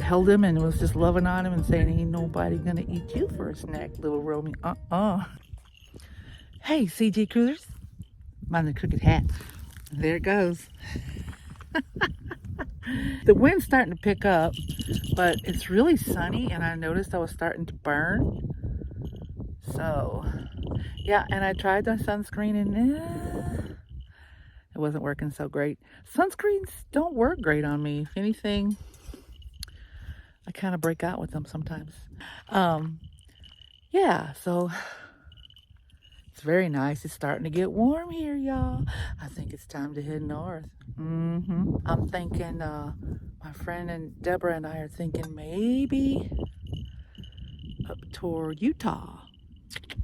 held him and was just loving on him and saying, ain't nobody gonna eat you for a snack, little Romy. Hey, CG Cruisers. Mind the crooked hat. There it goes. The wind's starting to pick up, but it's really sunny, and I noticed I was starting to burn. So, yeah, and I tried the sunscreen, and it wasn't working so great. Sunscreens don't work great on me. If anything, I kind of break out with them sometimes. Yeah, so it's very nice. It's starting to get warm here, y'all. I think it's time to head north. I'm thinking, my friend and Deborah and I are thinking maybe up toward Utah.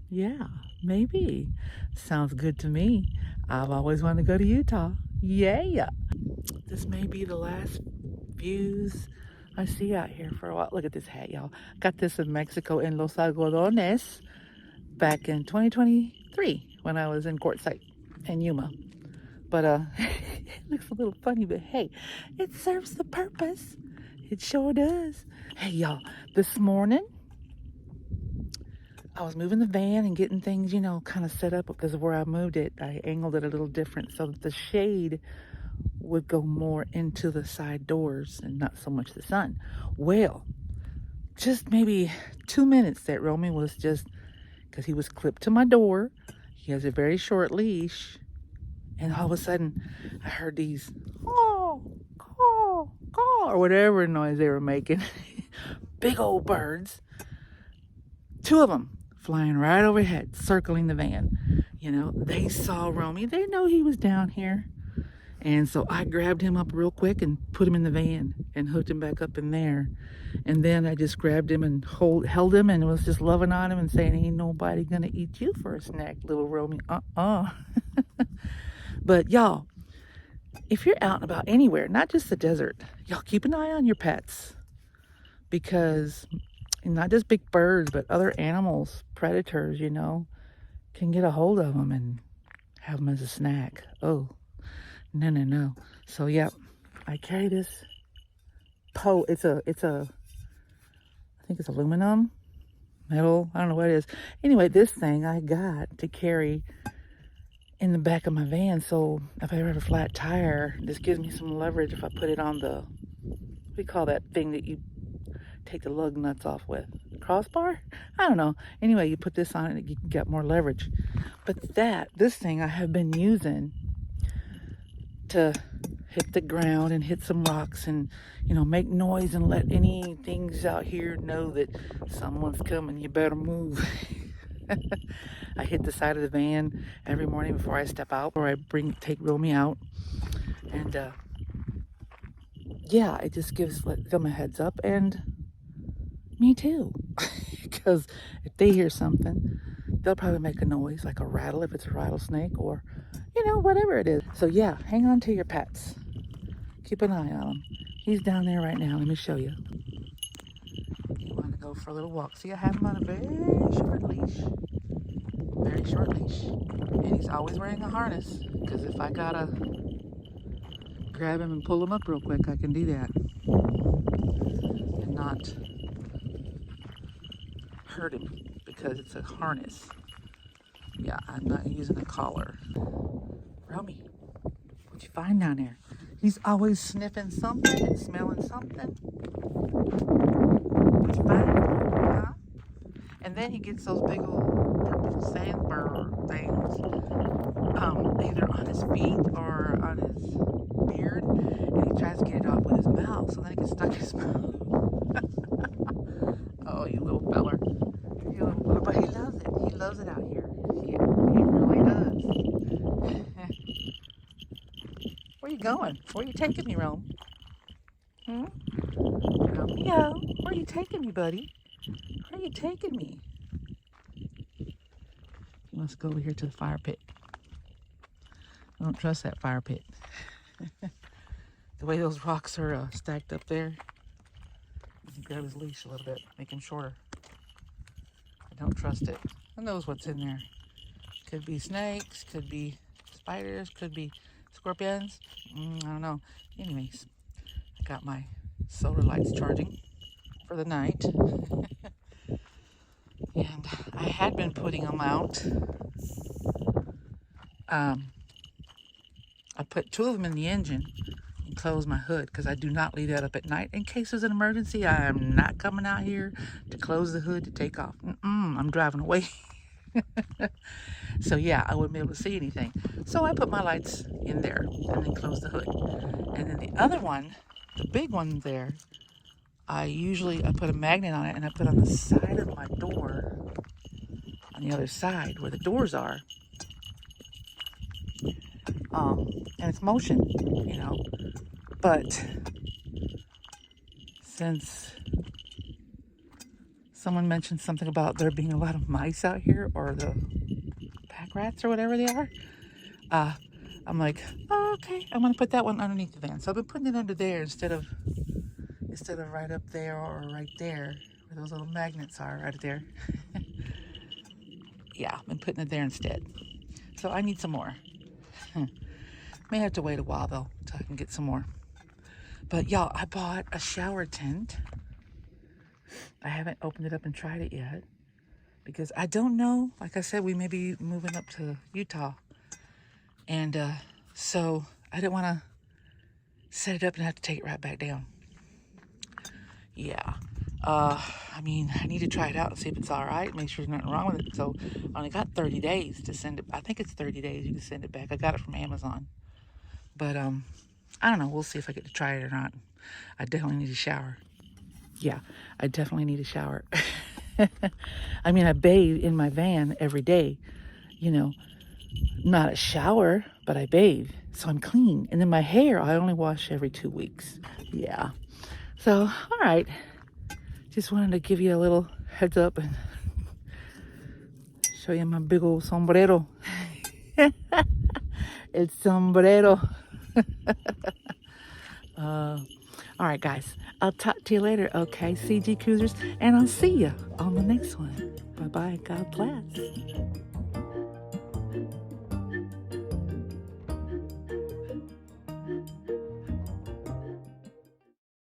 Yeah, maybe. Sounds good to me. I've always wanted to go to Utah. Yeah. This may be the last views I see out here for a while. Look at this hat, y'all. Got this in Mexico in Los Algodones back in 2023 when I was in Quartzsite in Yuma. But it looks a little funny, but hey, it serves the purpose. It sure does. Hey, y'all, this morning I was moving the van and getting things, kind of set up because of where I moved it. I angled it a little different so that the shade would go more into the side doors and not so much the sun. Well, just maybe 2 minutes that Romy was just, because he was clipped to my door. He has a very short leash. And all of a sudden, I heard these, caw, or whatever noise they were making. Big old birds. 2 of them flying right overhead, circling the van. They saw Romy. They know he was down here. And so I grabbed him up real quick and put him in the van and hooked him back up in there. And then I just grabbed him and held him and was just loving on him and saying, ain't nobody gonna eat you for a snack, little Romy. But y'all, if you're out and about anywhere, not just the desert, y'all keep an eye on your pets, because not just big birds, but other animals, predators, can get a hold of them and have them as a snack. Oh, no. So, yeah, I carry this it's a, I think it's aluminum, metal, I don't know what it is. Anyway, this thing I got to carry in the back of my van, so if I ever have a flat tire, this gives me some leverage if I put it on the, what do you call that thing that you take the lug nuts off with? Crossbar? I don't know. Anyway, you put this on it, you can get more leverage. But this thing I have been using to hit the ground and hit some rocks and, make noise and let any things out here know that someone's coming, you better move. I hit the side of the van every morning before I step out, or I take Romy out. And yeah, it just gives them a heads up, and me too. Because if they hear something, they'll probably make a noise, like a rattle if it's a rattlesnake, or whatever it is. So yeah, hang on to your pets. Keep an eye on him. He's down there right now. Let me show you. You want to go for a little walk. See, I have him on a very short leash. Very short leash. And he's always wearing a harness, because if I gotta grab him and pull him up real quick, I can do that. And not hurt him, because it's a harness. Yeah, I'm not using a collar. Romy, what'd you find down there? He's always sniffing something and smelling something. What'd you find? Huh? And then he gets those big old purple sandburr things, either on his feet or on his beard, and he tries to get it off with his mouth, so then it gets stuck in his mouth. Oh, you little feller. But he loves it. He loves it out here. He really does. Where you going? Where you taking me, Rome? Romeo, where you taking me, buddy? Where you taking me? He wants to go over here to the fire pit. I don't trust that fire pit. The way those rocks are stacked up there. You can grab his leash a little bit, make him shorter. I don't trust it. Who knows what's in there? Could be snakes, could be spiders, could be scorpions. I don't know. Anyways, I got my solar lights charging. for the night. And I had been putting them out. I put 2 of them in the engine and closed my hood because I do not leave that up at night. In case there's an emergency, I am not coming out here to close the hood to take off. I'm driving away. So yeah, I wouldn't be able to see anything. So I put my lights in there and then close the hood. And then the other one, the big one there, I put a magnet on it and I put on the side of my door, on the other side where the doors are. And it's motion, you know. But since someone mentioned something about there being a lot of mice out here, or the pack rats or whatever they are, I'm like, oh, okay, I'm gonna put that one underneath the van. So I've been putting it under there instead of right up there or right there where those little magnets are, right there. Yeah, I've been putting it there instead. So I need some more. May have to wait a while though till I can get some more. But y'all, I bought a shower tent. I haven't opened it up and tried it yet because I don't know. Like I said, we may be moving up to Utah. And so I didn't want to set it up and have to take it right back down. Yeah. I mean, I need to try it out and see if it's all right. Make sure there's nothing wrong with it. So I only got 30 days to send it. I think it's 30 days you can send it back. I got it from Amazon. But I don't know. We'll see if I get to try it or not. I definitely need a shower. Yeah, I definitely need a shower. I mean, I bathe in my van every day. You know, not a shower, but I bathe. So I'm clean. And then my hair, I only wash every 2 weeks. Yeah. So, all right. Just wanted to give you a little heads up and show you my big old sombrero. It's sombrero. All right, guys. I'll talk to you later, okay, CG Cruisers? And I'll see you on the next one. Bye-bye. God bless.